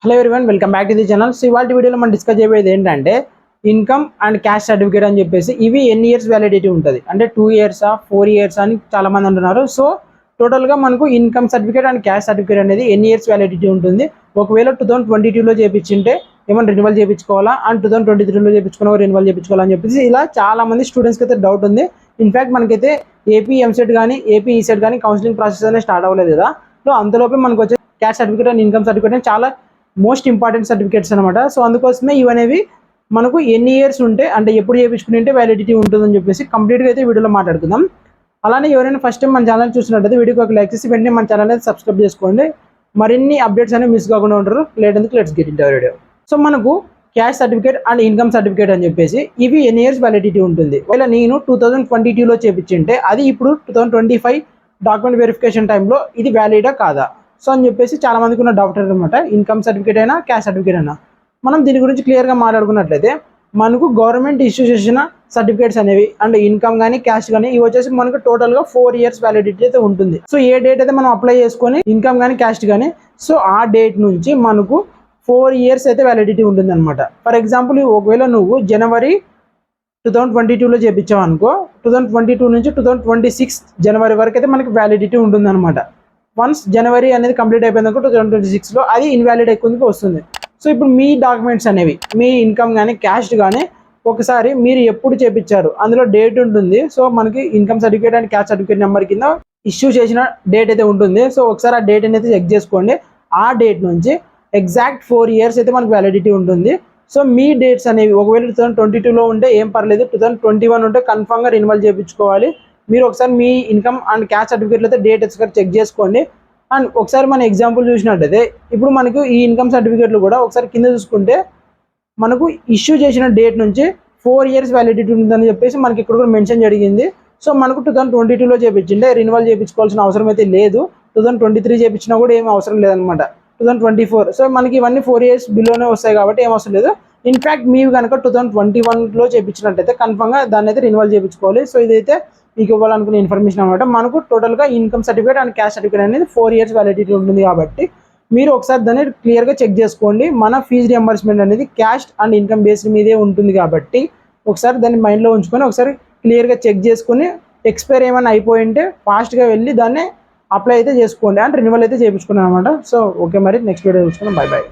Hello everyone, welcome back to the channel. So ఇవాళ వీడియోలో మనం డిస్కస్ చేయబోయేది ఏంటంటే ఇన్కమ్ అండ్ క్యాష్ సర్టిఫికేట్ అని చెప్పేసి ఇవి ఎన్ని ఇయర్స్ వ్యాలిడిటీ ఉంటుంది అంటే 2 years 4 years అని చాలా మంది అంటున్నారు. సో టోటల్గా మనకు income certificate and cash certificate అనేది ఎన్ని ఇయర్స్ వ్యాలిడిటీ ఉంటుంది. ఒకవేళ 2022లో చేయించింటే ఏమైనా రెన్యువల్ చేయించుకోవాలా అండ్ 2023లో చేయించుకున్నా రెన్యువల్ చేయించుకోవాలని చెప్పేసి ఇలా చాలా మంది స్టూడెంట్స్కి అయితే డౌట్ ఉంది. ఇన్ఫాక్ట్ మనకైతే ఏపీ ఎంసెట్ కానీ ఏపీ ఈసెట్ కానీ కౌన్సిలింగ్ ప్రాసెస్ అనేది స్టార్ట్ అవ్వలేదు కదా. సో అంతలోపే మనకు వచ్చే cash certificate and income certificate అని చాలా మోస్ట్ ఇంపార్టెంట్ సర్టిఫికేట్స్ అనమాట. సో అందుకోసమే ఇవనేవి మనకు ఎన్ని ఇయర్స్ ఉంటే అంటే ఎప్పుడు చేయించుకుంటే వ్యాలిడిటీ ఉంటుందని చెప్పేసి కంప్లీట్గా అయితే వీడియోలో మాట్లాడుకుందాం. అలానే ఎవరైనా ఫస్ట్ టైం మన ఛానల్ చూసినట్టయితే వీడియోకి ఒక లైక్ చేసి వెంటనే మన ఛానల్ అయితే సబ్స్క్రైబ్ చేసుకోండి. మరిన్ని అప్డేట్స్ అనేవి మిస్ కాకుండా ఉంటారు. లేట్ ఎందుకు, let's get into video. So మనకు caste certificate and income certificate అని చెప్పేసి ఇవి ఎన్ని ఇయర్స్ వ్యాలిడిటీ ఉంటుంది. ఒకవేళ నేను 2022లో చేయించింటే అది ఇప్పుడు 2025 డాక్యుమెంట్ వెరిఫికేషన్ టైంలో ఇది వ్యాలిడా కాదా సో అని చెప్పేసి చాలా మందికి ఉన్న డౌట్ అనమాట. ఇన్కమ్ సర్టిఫికేట్ అయినా క్యాష్ సర్టిఫికేట్ అయినా మనం దీని గురించి క్లియర్గా మాట్లాడుకున్నట్లయితే మనకు గవర్నమెంట్ ఇష్యూ చేసిన సర్టిఫికేట్స్ అనేవి అండ్ ఇన్కమ్ కానీ క్యాష్ కానీ ఇవి వచ్చేసి మనకు టోటల్గా 4 years వ్యాలిడిటీ అయితే ఉంటుంది. సో ఏ డేట్ అయితే మనం అప్లై చేసుకొని ఇన్కమ్ కానీ క్యాష్ కానీ సో ఆ డేట్ నుంచి మనకు 4 years అయితే వ్యాలిడిటీ ఉంటుంది అనమాట. ఫర్ ఎగ్జాంపుల్ ఒకవేళ నువ్వు జనవరి 2022లో చేయించావు అనుకో 2022 నుంచి 2026 జనవరి వరకు అయితే మనకి వ్యాలిడిటీ ఉంటుంది అనమాట. వన్స్ జనవరి అనేది కంప్లీట్ అయిపోయిందనుకో 2026లో అది ఇన్వాలిడ్ ఎక్కువకి వస్తుంది. సో ఇప్పుడు మీ డాక్యుమెంట్స్ అనేవి మీ ఇన్కమ్ కానీ క్యాష్ కానీ ఒకసారి మీరు ఎప్పుడు చేయించారు అందులో డేట్ ఉంటుంది. సో మనకి income certificate and cash certificate number కింద ఇష్యూ చేసిన డేట్ అయితే ఉంటుంది. సో ఒకసారి ఆ డేట్ అనేది చెక్ చేసుకోండి. ఆ డేట్ నుంచి ఎగ్జాక్ట్ 4 years అయితే మనకు వ్యాలిడిటీ ఉంటుంది. సో మీ డేట్స్ అనేవి ఒకవేళ 2022లో ఉంటే ఏం పర్లేదు, 2021 ఉంటే కన్ఫామ్గా రెన్యువల్ చేయించుకోవాలి. మీరు ఒకసారి మీ ఇన్కమ్ అండ్ క్యాష్ సర్టిఫికేట్లో అయితే డేట్ ఒకసారి చెక్ చేసుకోండి. అండ్ ఒకసారి మన ఎగ్జాంపుల్ చూసినట్టయితే ఇప్పుడు మనకు ఈ ఇన్కమ్ సర్టిఫికేట్లు కూడా ఒకసారి కింద చూసుకుంటే మనకు ఇష్యూ చేసిన డేట్ నుంచి 4 years వ్యాలిడిటీ ఉంటుందని చెప్పేసి మనకి ఇక్కడ కూడా మెన్షన్ జరిగింది. సో మనకు 2022లో చేయించింటే రెన్యువల్ చేయించుకోవాల్సిన అవసరం అయితే లేదు. 2023 చేయించినా కూడా ఏమీ అవసరం లేదనమాట. 2024 సో మనకి ఇవన్నీ 4 years బిలోనే వస్తాయి కాబట్టి ఏం అవసరం లేదు. ఇన్ఫ్యాక్ట్ మీరు కనుక 2021లో చేయించినట్టయితే కన్ఫర్మ్గా దాన్ని అయితే రెన్యువల్ చేయించుకోవాలి. సో ఇదైతే మీకు ఇవ్వాలనుకునే ఇన్ఫర్మేషన్ అనమాట. మనకు టోటల్గా income certificate and cash certificate అనేది 4 years వ్యాలిడిటీ ఉంటుంది కాబట్టి మీరు ఒకసారి దాన్ని క్లియర్గా చెక్ చేసుకోండి. మన ఫీజు రియంబర్స్మెంట్ అనేది క్యాష్ అండ్ ఇన్కమ్ బేస్డ్ మీదే ఉంటుంది కాబట్టి ఒకసారి దాన్ని మైండ్లో ఉంచుకొని ఒకసారి క్లియర్గా చెక్ చేసుకొని ఎక్స్పైర్ ఏమైనా అయిపోయి ఉంటే ఫాస్ట్గా వెళ్ళి దాన్ని అప్లై అయితే చేసుకోండి అండ్ రెన్యువల్ అయితే చేయించుకున్నాను అనమాట. సో ఓకే, మరి నెక్స్ట్ వీడియో చూసుకున్నాం. By by.